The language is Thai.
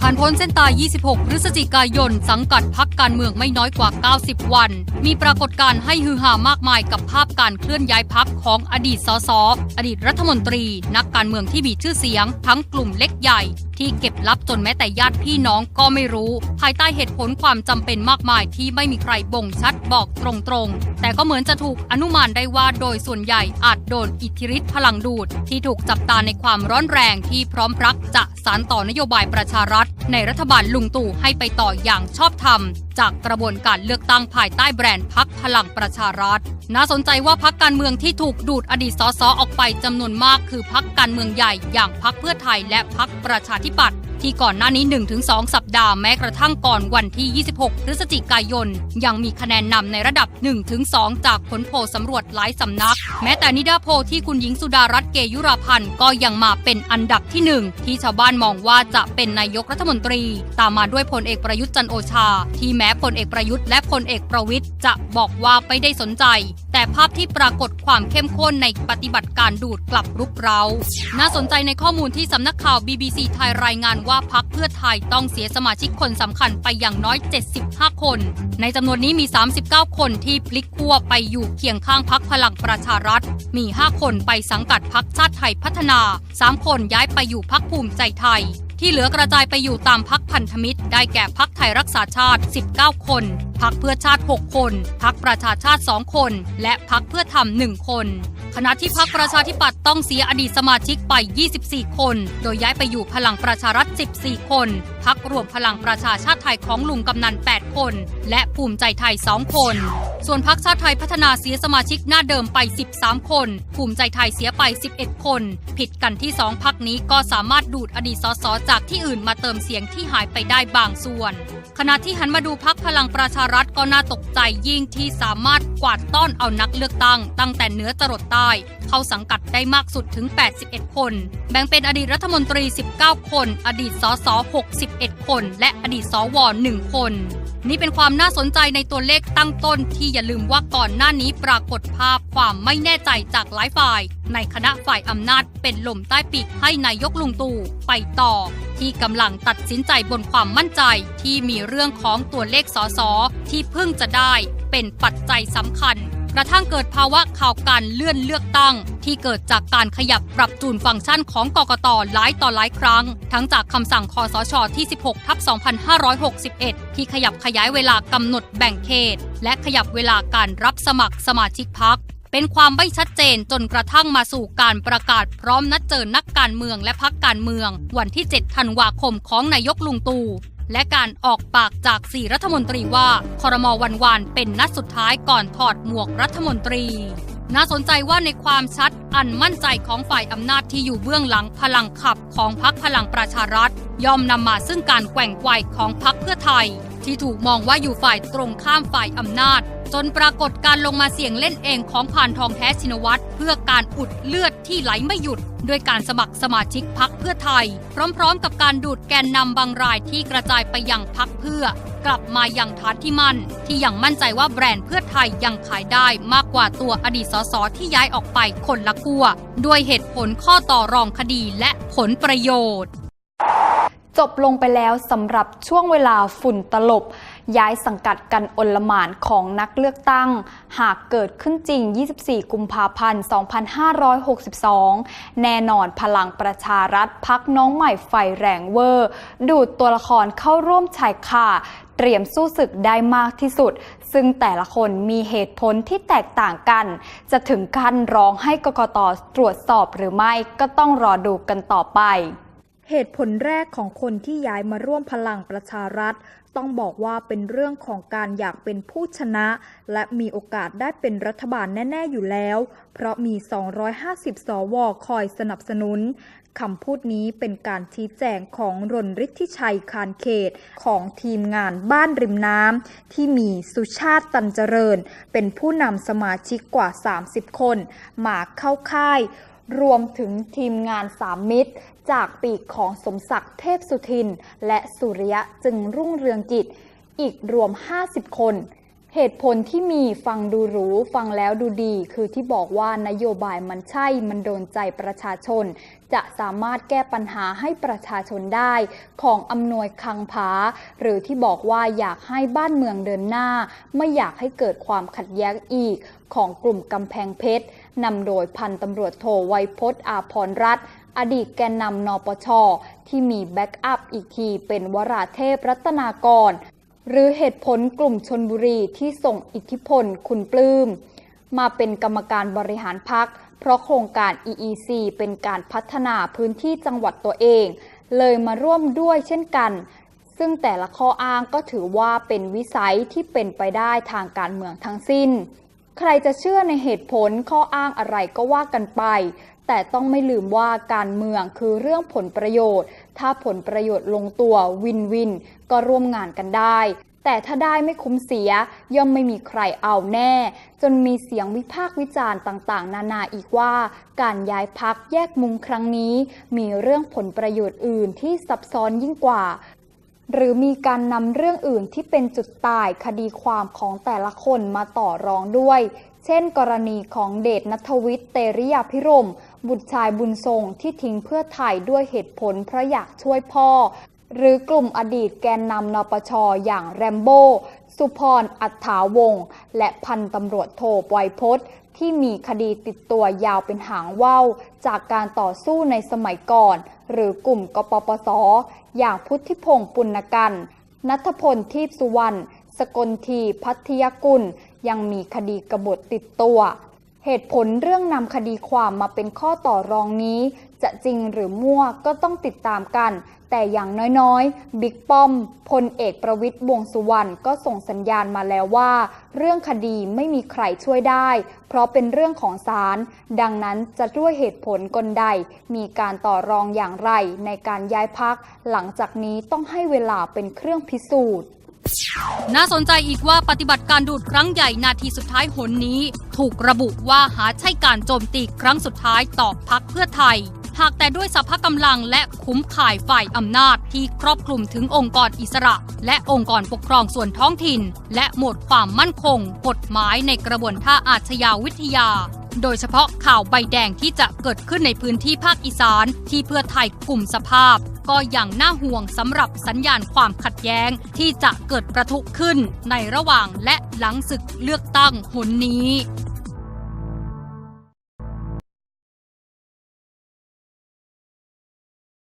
ผ่านพ้นเส้นตาย 26 พฤศจิกายน สังกัดพรรคการเมืองไม่น้อยกว่า 90 วัน มีปรากฏการณ์ให้ฮือฮามากมายกับภาพการเคลื่อนย้ายพรรคของอดีตสส อดีตรัฐมนตรี นักการเมืองที่มีชื่อเสียงทั้งกลุ่มเล็กใหญ่ที่เก็บลับจนแม้แต่ญาติพี่น้องก็ไม่รู้ภายใต้เหตุผลความจำเป็นมากมายที่ไม่มีใครบ่งชัดบอกตรงๆแต่ก็เหมือนจะถูกอนุมานได้ว่าโดยส่วนใหญ่อาจโดนอิทธิฤทธิ์พลังดูดที่ถูกจับตาในความร้อนแรงที่พร้อมรักจะสานต่อนโยบายประชารัฐในรัฐบาลลุงตู่ให้ไปต่ออย่างชอบธรรมจากกระบวนการเลือกตั้งภายใต้แบรนด์พรรคพลังประชารัฐน่าสนใจว่าพรรคการเมืองที่ถูกดูดอดีตสสออกไปจำนวนมากคือพรรคการเมืองใหญ่อย่างพรรคเพื่อไทยและพรรคประชาธิปัตย์ที่ก่อนหน้านี้ 1-2 สัปดาห์แม้กระทั่งก่อนวันที่ 26 พฤศจิกายนยังมีคะแนนนำในระดับ 1-2 จากผลโพลสำรวจหลายสำนักแม้แต่นิดาโพลที่คุณหญิงสุดารัตน์เกยุราพันธ์ก็ยังมาเป็นอันดับที่ 1ที่ชาวบ้านมองว่าจะเป็นนายกรัฐมนตรีตามมาด้วยพลเอกประยุทธ์จันทร์โอชาที่แม้พลเอกประยุทธ์และพลเอกประวิตรจะบอกว่าไม่ได้สนใจแต่ภาพที่ปรากฏความเข้มข้นในปฏิบัติการดูดกลับรุกเร้าน่าสนใจในข้อมูลที่สำนักข่าว BBC ไทยรายงานว่าพรรคเพื่อไทยต้องเสียสมาชิกคนสำคัญไปอย่างน้อย75คนในจำนวนนี้มี39คนที่พลิกขั้วไปอยู่เคียงข้างพรรคพลังประชารัฐมี5คนไปสังกัดพรรคชาติไทยพัฒนา3คนย้ายไปอยู่พรรคภูมิใจไทยที่เหลือกระจายไปอยู่ตามพรรคพันธมิตรได้แก่พรรคไทยรักษาชาติ19คนพรรคเพื่อชาติ6คนพรรคประชาชาติ2คนและพรรคเพื่อธรรม1คนขณะที่พรรคประชาธิปัตย์ต้องเสียอดีตสมาชิกไป24คนโดยย้ายไปอยู่พลังประชารัฐ14คนพรรครวมพลังประชาชาติไทยของลุงกำนัน8คนและภูมิใจไทย2คนส่วนพรรคชาติไทยพัฒนาเสียสมาชิกหน้าเดิมไป13คนภูมิใจไทยเสียไป11คนผิดกันที่2พรรคนี้ก็สามารถดูดอดีตสสจากที่อื่นมาเติมเสียงที่หายไปได้บางส่วนขณะที่หันมาดูพรรคพลังประชารัฐก็น่าตกใจยิ่งที่สามารถกวาดต้อนเอานักเลือกตั้งตั้งแต่เหนือจรดใต้เข้าสังกัดได้มากสุดถึง81คนแบ่งเป็นอดีตรัฐมนตรี19คนอดีตสส61คนและอดีตสว1คนนี่เป็นความน่าสนใจในตัวเลขตั้งต้นที่อย่าลืมว่าก่อนหน้านี้ปรากฏภาพความไม่แน่ใจจากหลายฝ่ายในคณะฝ่ายอำนาจเป็นลมใต้ปีกให้นายกลุงตู่ไปต่อที่กำลังตัดสินใจบนความมั่นใจที่มีเรื่องของตัวเลขสสที่เพิ่งจะได้เป็นปัจจัยสำคัญกระทั่งเกิดภาวะข่าวการเลื่อนเลือกตั้งที่เกิดจากการขยับปรับจูนฟังก์ชันของกกต.หลายต่อหลายครั้งทั้งจากคำสั่งคสช. ที่ 16/2561 ที่ขยับขยายเวลากำหนดแบ่งเขตและขยับเวลาการรับสมัครสมาชิกพรรคเป็นความไม่ชัดเจนจนกระทั่งมาสู่การประกาศพร้อมนัดเจอนักการเมืองและพรรคการเมืองวันที่ 7 ธันวาคมของนายกลุงตู่และการออกปากจาก4รัฐมนตรีว่าครม.วันวานเป็นนัดสุดท้ายก่อนถอดหมวกรัฐมนตรีน่าสนใจว่าในความชัดอันมั่นใจของฝ่ายอำนาจที่อยู่เบื้องหลังพลังขับของพรรคพลังประชารัฐย่อมนำมาซึ่งการแกว่งไกวของพรรคเพื่อไทยที่ถูกมองว่าอยู่ฝ่ายตรงข้ามฝ่ายอำนาจจนปรากฏการลงมาเสี่ยงเล่นเองของพานทองแท้ชินวัตรเพื่อการอุดเลือดที่ไหลไม่หยุดด้วยการสมัครสมาชิกพรรคเพื่อไทยพร้อมๆกับการดูดแกนนำบางรายที่กระจายไปยังพรรคเพื่อกลับมายังฐานที่มั่นที่ยังมั่นใจว่าแบรนด์เพื่อไทยยังขายได้มากกว่าตัวอดีตสสที่ย้ายออกไปคนละขั้วด้วยเหตุผลข้อต่อรองคดีและผลประโยชน์จบลงไปแล้วสำหรับช่วงเวลาฝุ่นตลบย้ายสังกัดกันอลหม่านของนักเลือกตั้งหากเกิดขึ้นจริง24 กุมภาพันธ์ 2562แน่นอนพลังประชารัฐพรรคน้องใหม่ไฟแรงเวอร์ดูดตัวละครเข้าร่วมชายคาเตรียมสู้ศึกได้มากที่สุดซึ่งแต่ละคนมีเหตุผลที่แตกต่างกันจะถึงขั้นร้องให้กกต.ตรวจสอบหรือไม่ก็ต้องรอดูกันต่อไปเหตุผลแรกของคนที่ย้ายมาร่วมพลังประชารัฐต้องบอกว่าเป็นเรื่องของการอยากเป็นผู้ชนะและมีโอกาสได้เป็นรัฐบาลแน่ๆอยู่แล้วเพราะมี250 สว.คอยสนับสนุนคำพูดนี้เป็นการชี้แจงของรณฤทธิชัยคานเขตของทีมงานบ้านริมน้ำที่มีสุชาติตันเจริญเป็นผู้นำสมาชิกกว่า30 คนมาเข้าค่ายรวมถึงทีมงาน3 มิตรจากปีกของสมศักดิ์เทพสุทินและสุริยะจึงรุ่งเรืองกิจอีกรวม50 คน เหตุผลที่มีฟังดูหรูฟังแล้วดูดีคือที่บอกว่านโยบายมันใช่มันโดนใจประชาชนจะสามารถแก้ปัญหาให้ประชาชนได้ของอำนวยคังผาหรือที่บอกว่าอยากให้บ้านเมืองเดินหน้าไม่อยากให้เกิดความขัดแย้งอีกของกลุ่มกำแพงเพชรนำโดยพันตำรวจโทไวยพจน์อาภรณ์รัตน์อดีตแกนนำนปช.ที่มีแบ็กอัพอีกทีเป็นวราเทพรัตนากรหรือเหตุผลกลุ่มชลบุรีที่ส่งอิทธิพลคุณปลื้มมาเป็นกรรมการบริหารพรรคเพราะโครงการ EEC เป็นการพัฒนาพื้นที่จังหวัดตัวเองเลยมาร่วมด้วยเช่นกันซึ่งแต่ละข้ออ้างก็ถือว่าเป็นวิสัยที่เป็นไปได้ทางการเมืองทั้งสิ้นใครจะเชื่อในเหตุผลข้ออ้างอะไรก็ว่ากันไปแต่ต้องไม่ลืมว่าการเมืองคือเรื่องผลประโยชน์ถ้าผลประโยชน์ลงตัววินวินก็ร่วมงานกันได้แต่ถ้าได้ไม่คุ้มเสียย่อมไม่มีใครเอาแน่จนมีเสียงวิพากษ์วิจารณ์ต่างๆนานาอีกว่าการย้ายพรรคแยกมุมครั้งนี้มีเรื่องผลประโยชน์อื่นที่ซับซ้อนยิ่งกว่าหรือมีการนำเรื่องอื่นที่เป็นจุดตายคดีความของแต่ละคนมาต่อรองด้วยเช่นกรณีของเดชณัฐวิทย์ เตริยาภิรมย์บุตรชายบุญทรงที่ทิ้งเพื่อไทยด้วยเหตุผลเพราะอยากช่วยพ่อหรือกลุ่มอดีตแกนนำนปช.อย่างแรมโบ้สุพรอัฏฐาวงศ์และพันตำรวจโทไวยพจน์ที่มีคดีติดตัวยาวเป็นหางว่าวจากการต่อสู้ในสมัยก่อนหรือกลุ่มกปปส.อย่างพุทธิพงษ์ปุณกันต์ณัฐพลทีพสุวรรณสกลทีพัทยกุลยังมีคดีกบฏติดตัวเหตุผลเรื่องนำคดีความมาเป็นข้อต่อรองนี้จะจริงหรือมั่วก็ต้องติดตามกันแต่อย่างน้อยๆบิ๊กป้อมพลเอกประวิตรวงษ์สุวรรณก็ส่งสัญญาณมาแล้วว่าเรื่องคดีไม่มีใครช่วยได้เพราะเป็นเรื่องของศาลดังนั้นจะด้วยเหตุผลกลใดมีการต่อรองอย่างไรในการย้ายพรรคหลังจากนี้ต้องให้เวลาเป็นเครื่องพิสูจน์น่าสนใจอีกว่าปฏิบัติการดูดครั้งใหญ่นาทีสุดท้ายหนนี้ถูกระบุว่าหาใช่การโจมตีครั้งสุดท้ายต่อพรรคเพื่อไทยหากแต่ด้วยสภากำลังและคุ้มข่ายฝ่ายอำนาจที่ครอบคลุมถึงองค์กรอิสระและองค์กรปกครองส่วนท้องถิ่นและหมวดความมั่นคงกฎหมายในกระบวนท่าอาชญาวิทยาโดยเฉพาะข่าวใบแดงที่จะเกิดขึ้นในพื้นที่ภาคอีสานที่เพื่อไทยกลุ่มสภาพก็ยังน่าห่วงสำหรับสัญญาณความขัดแย้งที่จะเกิดประทุขึ้นในระหว่างและหลังศึกเลือกตั้งหนนี้